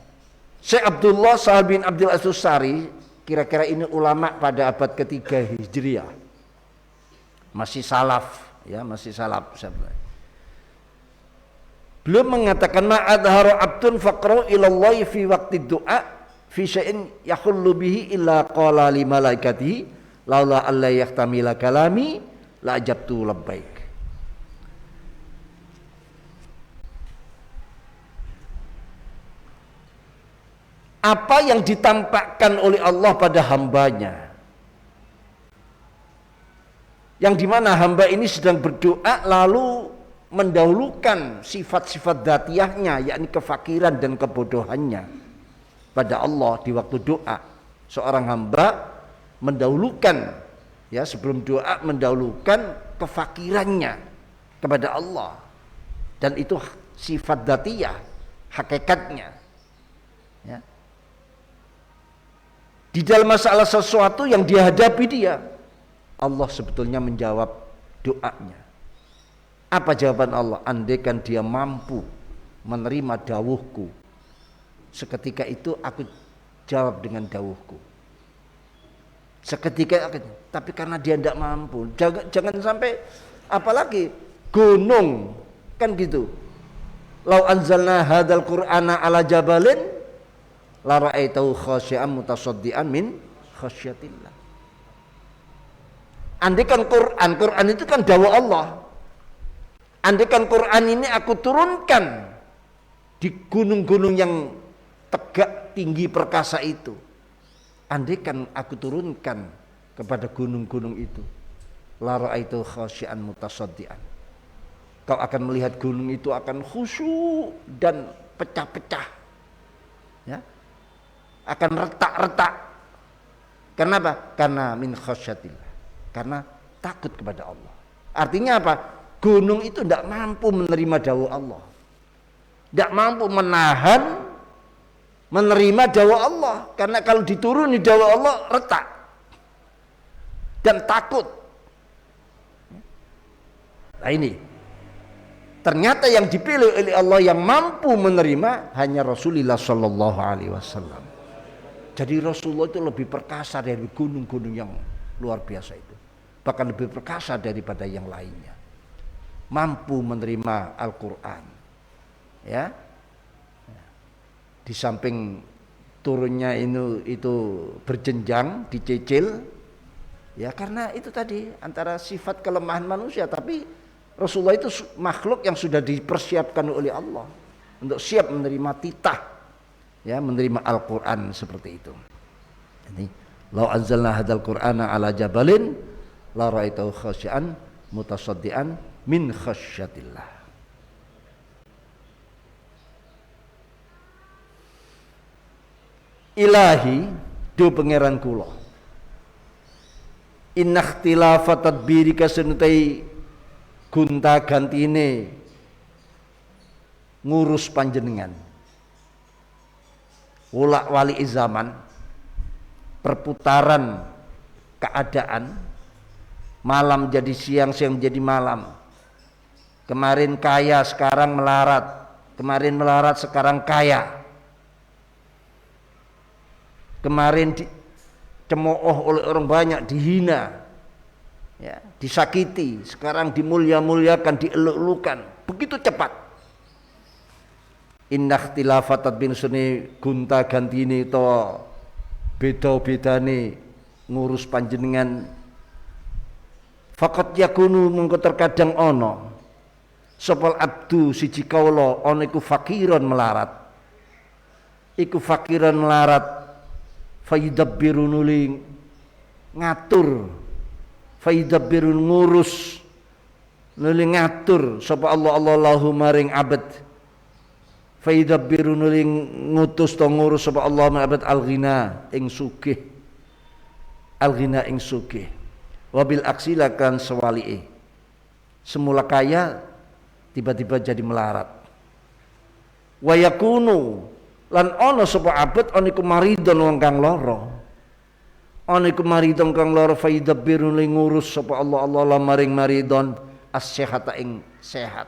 B: Syekh Abdullah Sahal bin Abdul Aziz Sari, kira-kira ini ulama pada abad ketiga Hijriah, masih salaf, ya, masih salaf. Beliau mengatakan ma'adharu abdun faqru ilallahi fi waqti du'a fi syai'in yahullu bihi illa qala li malaikatihi laula alla yahtamila kalami la ajabtu labbaik. Apa yang ditampakkan oleh Allah pada hambanya, yang dimana hamba ini sedang berdoa lalu mendahulukan sifat-sifat dzatiyahnya, yakni kefakiran dan kebodohannya pada Allah di waktu doa. Seorang hamba mendahulukan, ya, sebelum doa mendahulukan kefakirannya kepada Allah, dan itu sifat dzatiyah, hakikatnya, ya. Di dalam masalah sesuatu yang dihadapi dia, Allah sebetulnya menjawab doanya. Apa jawaban Allah? Andaikan dia mampu menerima dawuhku, seketika itu aku jawab dengan dawuhku. Seketika, tapi karena dia tidak mampu, jangan sampai, apalagi gunung, kan gitu. Lau anzalna hadzal qur'ana ala jabalin la ra'aitahu khasyi'an mutasaddian min khasyatillah. Andaikan Quran itu kan dawuh Allah. Andaikan Quran ini aku turunkan di gunung-gunung yang tegak tinggi perkasa itu, andaikan aku turunkan kepada gunung-gunung itu, la ra'aitahu khasyi'an mutasaddian, kau akan melihat gunung itu akan khusyuk dan pecah-pecah, ya, akan retak-retak. Kenapa? Karena min khasyatillah, karena takut kepada Allah. Artinya apa? Gunung itu tidak mampu menerima dawuh Allah, tidak mampu menerima dawuh Allah, karena kalau dituruni dawuh Allah retak dan takut. Nah ini ternyata yang dipilih oleh Allah yang mampu menerima hanya Rasulullah Sallallahu Alaihi Wasallam. Jadi Rasulullah itu lebih perkasa dari gunung-gunung yang luar biasa itu, bahkan lebih perkasa daripada yang lainnya. Mampu menerima Al-Quran, ya. Di samping turunnya itu berjenjang, dicicil, ya, karena itu tadi antara sifat kelemahan manusia, tapi Rasulullah itu makhluk yang sudah dipersiapkan oleh Allah untuk siap menerima titah, ya, menerima Al-Quran seperti itu. Jadi, lau anzalna hadzal qur'ana ala jabalin la ra'aitahu khasyi'an mutasaddian min khasyatillah. Ilahi, do pangeran kula, inna ikhtilafa tadbirika senutai gunta gantine ngurus panjenengan, ulak wali zaman, perputaran keadaan, malam jadi siang, siang jadi malam. Kemarin kaya, sekarang melarat. Kemarin melarat, sekarang kaya. Kemarin dicemooh oleh orang banyak, dihina, ya, disakiti. Sekarang dimulia-muliakan, dieluk-elukan. Begitu cepat. Inna ikhtilafatat bin suni gunta gantini to beda-bedane ngurus panjenengan. Faqat yakunu mengko terkadang ono sopal abdu siji kawula ana iku fakiran melarat, iku fakiran melarat, fayudabbirun nuli ngatur, fayudabbirun ngurus, nuli ngatur sapa Allah lahu maring abad, fayudabbirun nuli ngutus to ngurus sapa Allah maring abad al-ghina ing sugih, al-ghina ing sugih, wabil aksila kan sewali'i, semula kaya tiba-tiba jadi melarat. Wa yakunu lan ana sapa abad ana iku maridon wong kang lara, ana iku maridon kang lara, faidabbiru ngurus sapa Allah la maring maridon as-sihata ing sehat,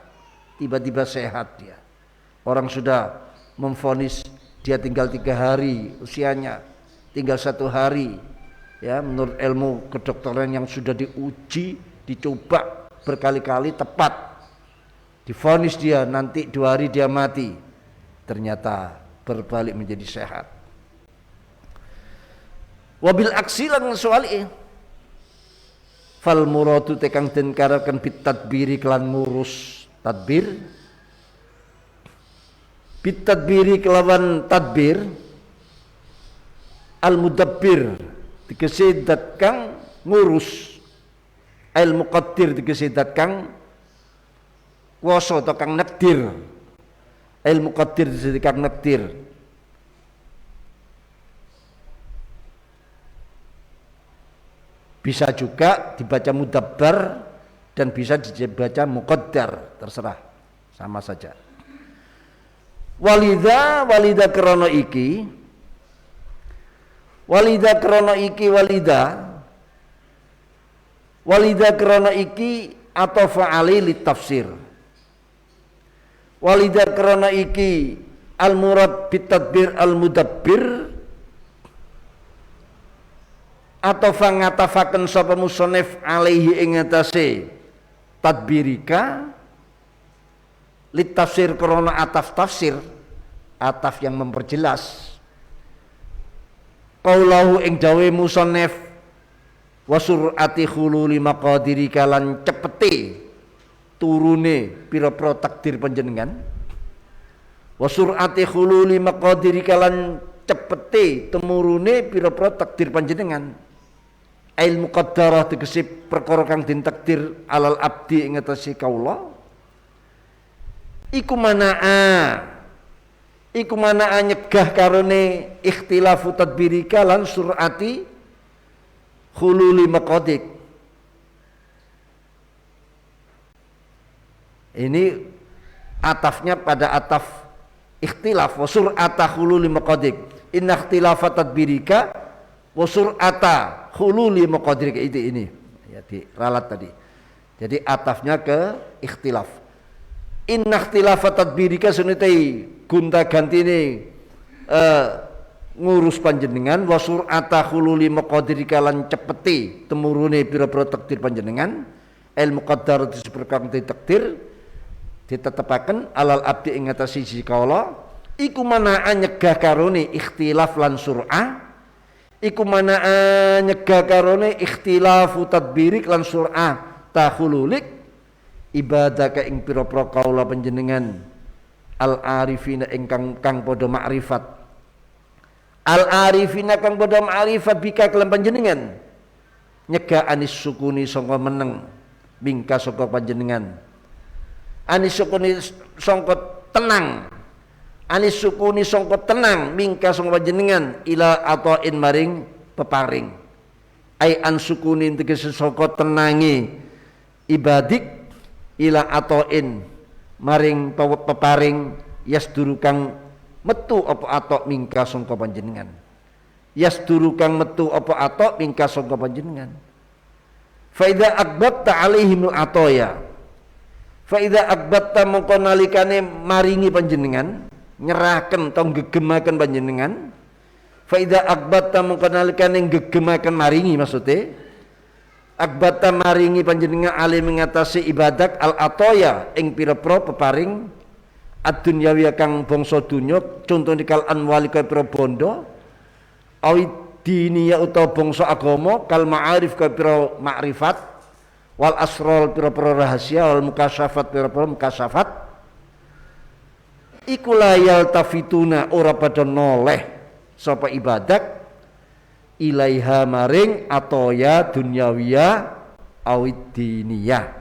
B: tiba-tiba sehat dia. Orang sudah memvonis dia tinggal 3 hari usianya, tinggal 1 hari, ya, menurut ilmu kedokteran yang sudah diuji, dicoba berkali-kali tepat, divonis dia nanti 2 hari dia mati, ternyata berbalik menjadi sehat. Wabil aksi lan soal fal muradu tekang den karakan bit tadbiri kelan ngurus tadbir, bit tadbiri kelawan tadbir, al mudabbir tegese dat kang ngurus, al muqaddir tegese dat kang kuwasa atau kang nekdir, al muqaddir tegese kang nekdir. Bisa juga dibaca mudabbar dan bisa dibaca muqaddar, terserah, sama saja. Walida krana iki, walida krana iki atau fa'ali litafsir. Walida krana iki al murad bitadbir al mudabbir, atau fangatafaken sapa musannif alaihi ing atase tadbirika litafsir krana ataf tafsir, ataf yang memperjelas qaulahu ing dawe musannif wa sur'ati khululi maqadirika lan cepete turune pira-pira takdir panjenengan, wa sur'ati khululi maqadirika lan cepete temurune pira-pira takdir panjenengan, ail muqaddarah tegese perkara kang den takdir alal abdi ing atase kaula, iku manaa nyegah karone ikhtilafu tadbirika lan surati khululi maqadik. Ini atafnya pada ataf ikhtilaf, wa sur'ata khululi maqadik, inna ikhtilafa tadbirika wa sur'ata khululi maqadirika. Itu ini ya, diralat tadi, jadi atafnya ke ikhtilaf. Inna ikhtilafa tadbirika sunutai gunta gantine ngurus panjenengan, wa sur'ata khululi maqadirika lan cepeti temurune pira-pira takdir panjenengan, el muqaddar disebutkan takdir ditetepaken alal abdi ing atase siji kawula, iku manaa nyegah karone ikhtilaf lan sur'ah, iku manaa nyegah karone ikhtilafu tadbirik lan sur'ah takhululik ibadaka ing pira-pira kaula panjenengan al arifina ingkang kang padha makrifat, al arifina kang padha makrifat bika kelan panjenengan, nyegah anis sukuni sangka meneng bingka sangka panjenengan, anis sukuni sangka tenang, anis sukuni sangka tenang mingka sangka panjenengan ila atain maring peparing, ai an sukuni tegese sangka tenangi ibadik ila atain maring peparing yasduru kang metu apa atok mingka sangka panjenengan, yasduru kang metu apa atok mingka sangka panjenengan. Fa idza akbatta alaihim atoya, fa idza akbatta mongko nalikane maringi panjenengan, nyerahken tong gegemaken panjenengan, fa idza akbatta mongko nalikane gegemaken maringi, maksude akbata maringi panjenengan ali mengatasi ibadat al atoya ing pira-pira peparing ad-dunyawi kang bangsa dunya, contoh kal anwali kaya pira bondo, awid diniya utawa bangsa agama, kal ma'arif kaya pira makrifat, wal asrol pira-pira rahasia, wal mukasyafat pira-pira mukasyafat, iku layal tafituna ora pada noleh sapa ibadat ilaiha maring atoya dunyawiya awid diniyah,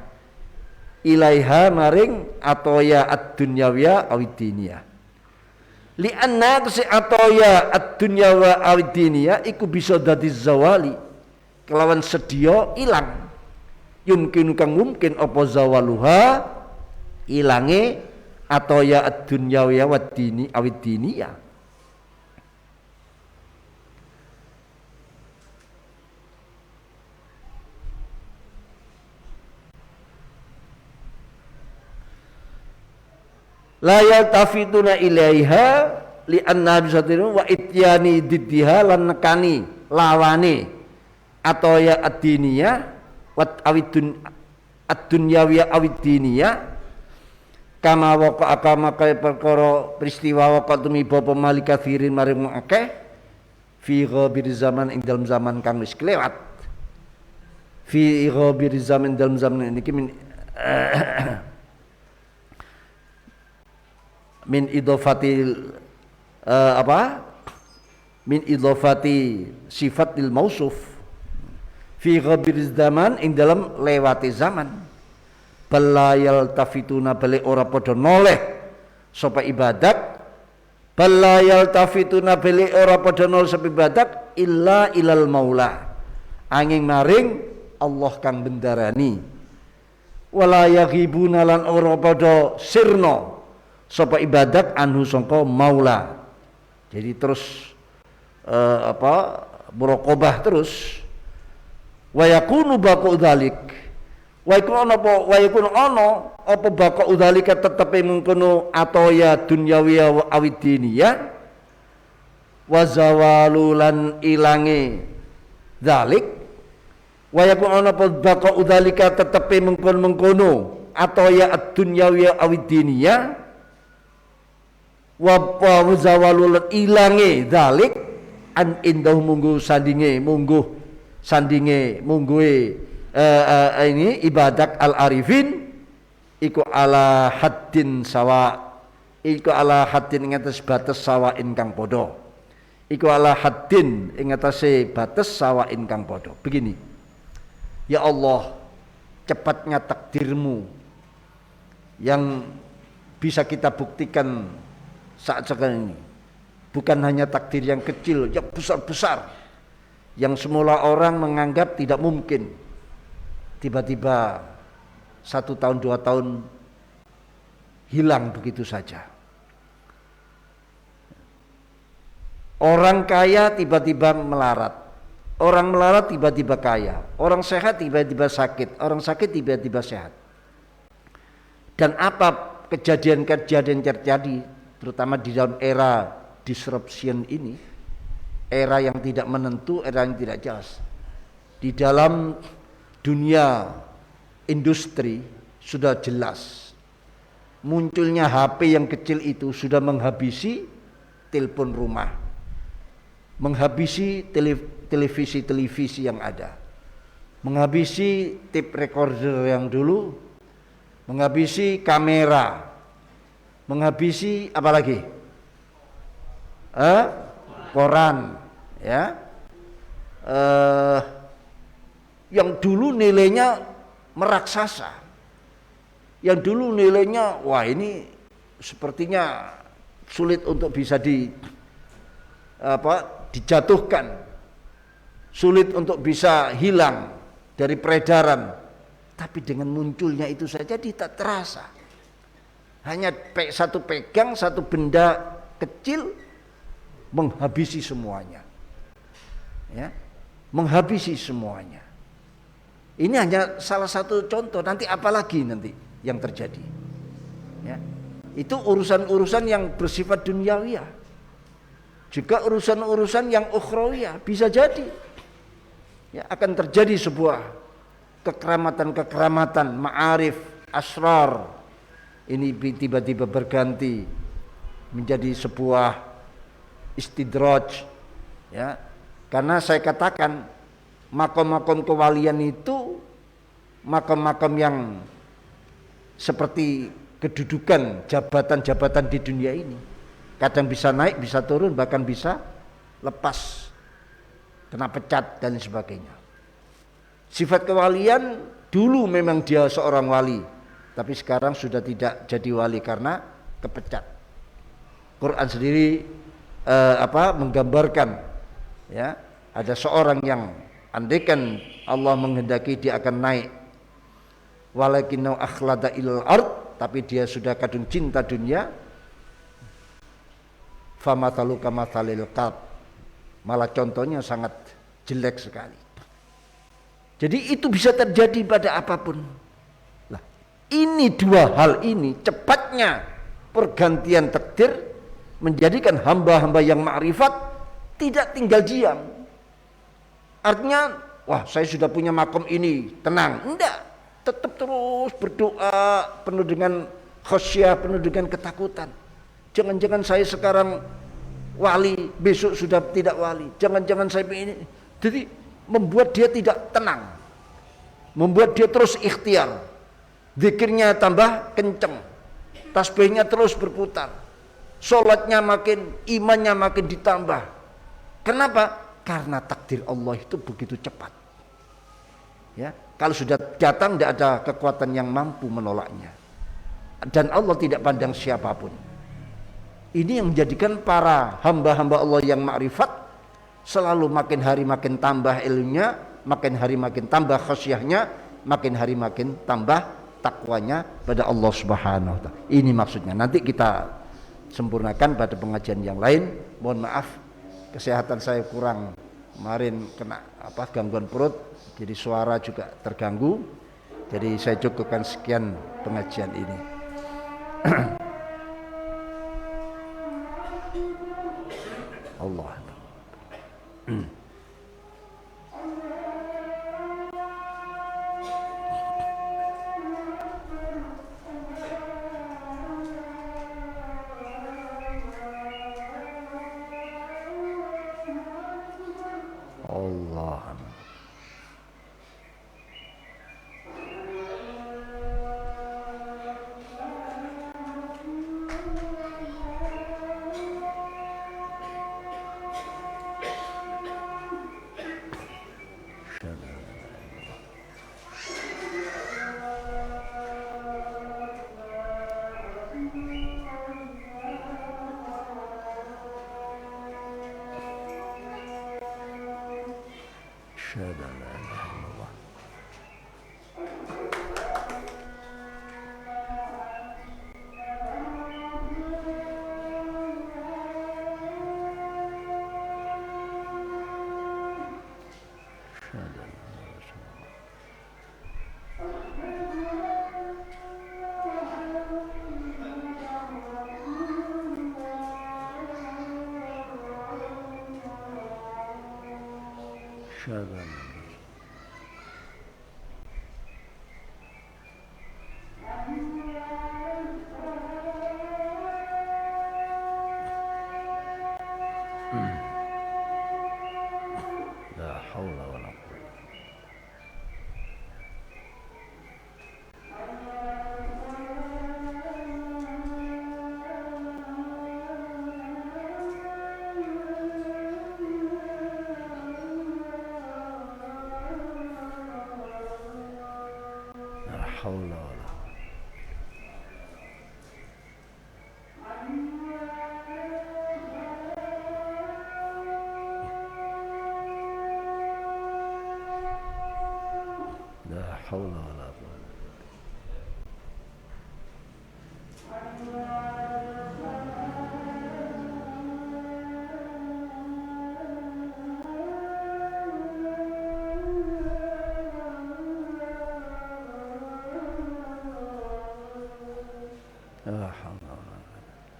B: ilaiha maring atoya ad-dunyawiya awid diniyah, li anna kese atoya ad-dunyawa awid diniyah iku bisa dadi zawali kelawan sedia ilang, yumkin kang mungkin apa zawaluha ilange atoya ad-dunyawiya wad dini awid diniyah. La yaltafituna ilaiha li anna bisatinu wa ityani diddiha lan nekani lawane atau ya ad-diniyah wat awidun ad-dunyawiyah awid-diniyah kama waqa kama kaya perkara peristiwa waqa tumiba pemalika firin maring akeh fi ghabir zaman ing dalam zaman kang wis kelewat. Fi ghabir zaman dalam zaman niki min idhafatil min idhafati sifatil mausuf fi ghabir zaman ing dalam lewati zaman balayal tafituna bali ora padha noleh sapa ibadat balayal tafituna bali ora padha nol sapa ibadat illa ilal maula angin maring Allah kang bendarani wala yaghibuna lan ora padha sirna sapa ibadat anhu sangka maula. Jadi terus muraqabah terus wa yakunu baqa'u dzalik wa yakunu ana apa baqa'u dzalika tetepe mengkono atoya dunyawiya wa awidiniya wa zawalulan ilange dzalik wa yakunu ana apa baqa'u dzalika tetepe mengkono atoya ad-dunyawiya awidiniya wa zawalul ilange dzalik an indah munggu sandinge ini ibadat al arifin iku ala haddin sawa iku ala haddin ing atas batas sawa ingkang padha iku ala haddin ing atase batas sawa ingkang padha. Begini, ya Allah, cepatnya takdirmu yang bisa kita buktikan saat sekarang ini bukan hanya takdir yang kecil, yang besar-besar, yang semula orang menganggap tidak mungkin, tiba-tiba 1 tahun 2 tahun hilang begitu saja. Orang kaya tiba-tiba melarat, orang melarat tiba-tiba kaya, orang sehat tiba-tiba sakit, orang sakit tiba-tiba sehat. Dan apa kejadian-kejadian terjadi terutama di dalam era disruption ini, era yang tidak menentu, era yang tidak jelas. Di dalam dunia industri sudah jelas munculnya HP yang kecil itu sudah menghabisi telepon rumah, menghabisi televisi yang ada, menghabisi tape recorder yang dulu, menghabisi kamera, menghabisi apa lagi? Koran, ya, yang dulu nilainya meraksasa, yang dulu nilainya wah ini sepertinya sulit untuk bisa dijatuhkan, sulit untuk bisa hilang dari peredaran, tapi dengan munculnya itu saja tidak terasa. Hanya satu pegang satu benda kecil menghabisi semuanya, ya, menghabisi semuanya. Ini hanya salah satu contoh. Nanti apalagi nanti yang terjadi, ya, itu urusan-urusan yang bersifat duniawiyah, juga urusan-urusan yang ukhrawiyah bisa jadi, ya, akan terjadi sebuah kekeramatan, ma'arif, asrar. Ini tiba-tiba berganti menjadi sebuah istidraj, ya, karena saya katakan makam-makam kewalian itu makam-makam yang seperti kedudukan jabatan-jabatan di dunia ini, kadang bisa naik, bisa turun, bahkan bisa lepas, kena pecat dan sebagainya. Sifat kewalian dulu memang dia seorang wali, tapi sekarang sudah tidak jadi wali karena kepecat. Quran sendiri menggambarkan, ya, ada seorang yang andaikan Allah menghendaki dia akan naik, walakinau akhlada ilal ard, tapi dia sudah kadung cinta dunia, famatalu kamathalil qalb, malah contohnya sangat jelek sekali. Jadi itu bisa terjadi pada apapun. Lah, ini dua hal ini, cepatnya pergantian takdir menjadikan hamba-hamba yang ma'rifat tidak tinggal diam. Artinya, wah saya sudah punya makom ini, tenang. Enggak, tetap terus berdoa penuh dengan khasyah, penuh dengan ketakutan. Jangan-jangan saya sekarang wali, besok sudah tidak wali. Jangan-jangan saya ini. Jadi membuat dia tidak tenang. Membuat dia terus ikhtiar. Zikirnya tambah kenceng. Tasbihnya terus berputar. Sholatnya makin, imannya makin ditambah. Kenapa? Karena takdir Allah itu begitu cepat. Ya, kalau sudah datang tidak ada kekuatan yang mampu menolaknya. Dan Allah tidak pandang siapapun. Ini yang menjadikan para hamba-hamba Allah yang ma'rifat selalu makin hari makin tambah ilmunya, makin hari makin tambah khasyahnya, makin hari makin tambah takwanya pada Allah Subhanahu wa taala. Ini maksudnya. Nanti kita sempurnakan pada pengajian yang lain. Mohon maaf, kesehatan saya kurang. Kemarin kena gangguan perut, jadi suara juga terganggu. Jadi saya cukupkan sekian pengajian ini. Allah. Allah. La haula wala quwwata. La haula wala haula wala quwwata. La haula wala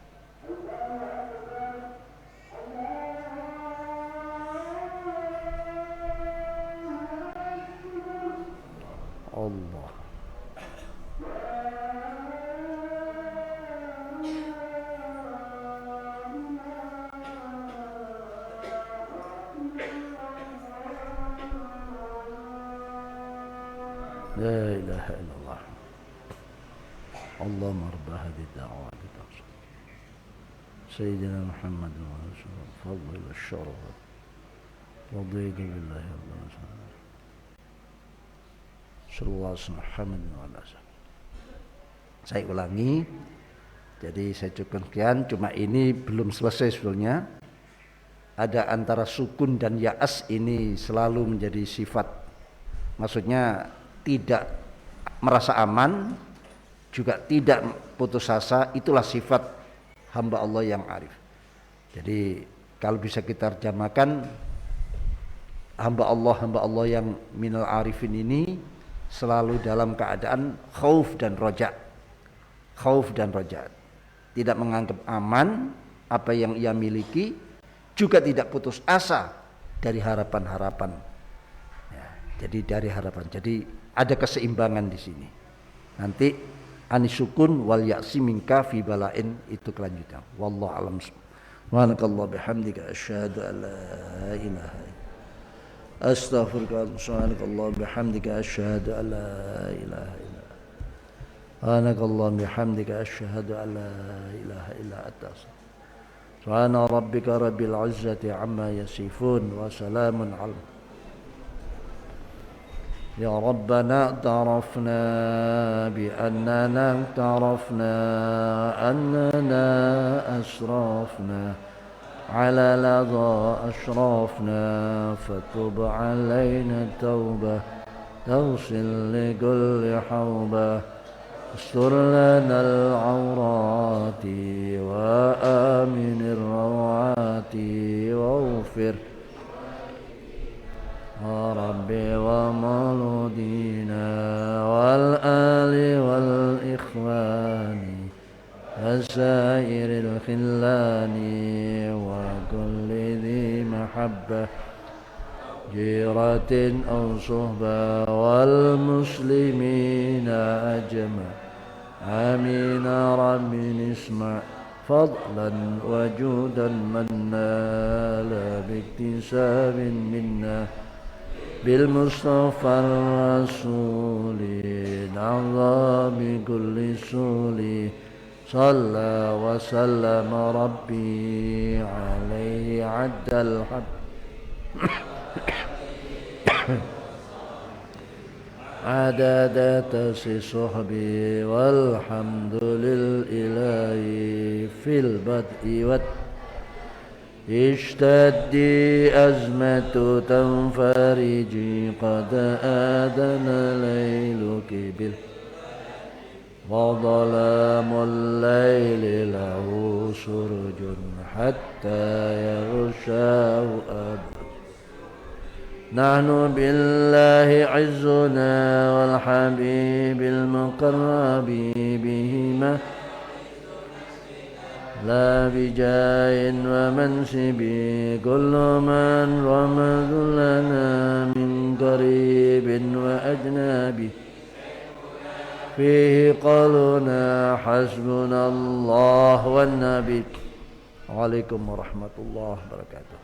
B: Allah. La ilaha illallah. Allahumma rabb hadhihi ad-da'wah Sayyidina Muhammad wa Rasulullah fadl al-sharaf wa dhiq billahi wa sallallahu alaihi wasallam. Saya ulangi. Jadi saya cukupkan sekian. Cuma ini belum selesai sebetulnya. Ada antara sukun dan ya'as ini selalu menjadi sifat. Maksudnya tidak merasa aman, juga tidak putus asa. Itulah sifat hamba Allah yang arif. Jadi kalau bisa kita terjemahkan, hamba Allah yang minal arifin ini selalu dalam keadaan khauf dan roja. Khauf dan roja. Tidak menganggap aman apa yang ia miliki, juga tidak putus asa dari harapan-harapan. Ya, jadi dari harapan. Jadi ada keseimbangan di sini. Nanti anisukun wal ya'si minka fi balain itu kelanjutan. Wallahu alam. Subhanakallah bihamdika asyhadu an la ilaha illa astaghfiruka. Subhanakallah bihamdika asyhadu an la ilaha illa Subhanakallah bihamdika asyhadu an la ilaha illa anta. Subhana rabbika rabbil izzati amma yasifun wa salamun al Ya Rabbana ta'rafna bi annana asrafna ala ladha ashrafna fatub alayna tawbah tawsil li kulli hawbah استر لنا العورات وآمن الروعات واغفر ربي ومولودينا والآل والإخوان وسائر الخلان وكل ذي محبة جيرة أو صحبة والمسلمين أجمع آمين رب اسمع فضلا وجودا منا لا باكتساب منا بالمصطفى الرسول نعظى بكل سول صلى وسلم ربي عليه عد الحب عدد صحبي والحمد لله في البدء اشتدي أزمة تنفرجي قد آذن ليلك وظلام الليل له سرج حتى يغشاه أبدا نحن بالله عزنا والحبيب المقرب بهما لا بجاه ومنسب كل من رمز لنا من قريب وأجنبي فيه قالنا حسبنا الله والنبي عليكم ورحمة الله وبركاته.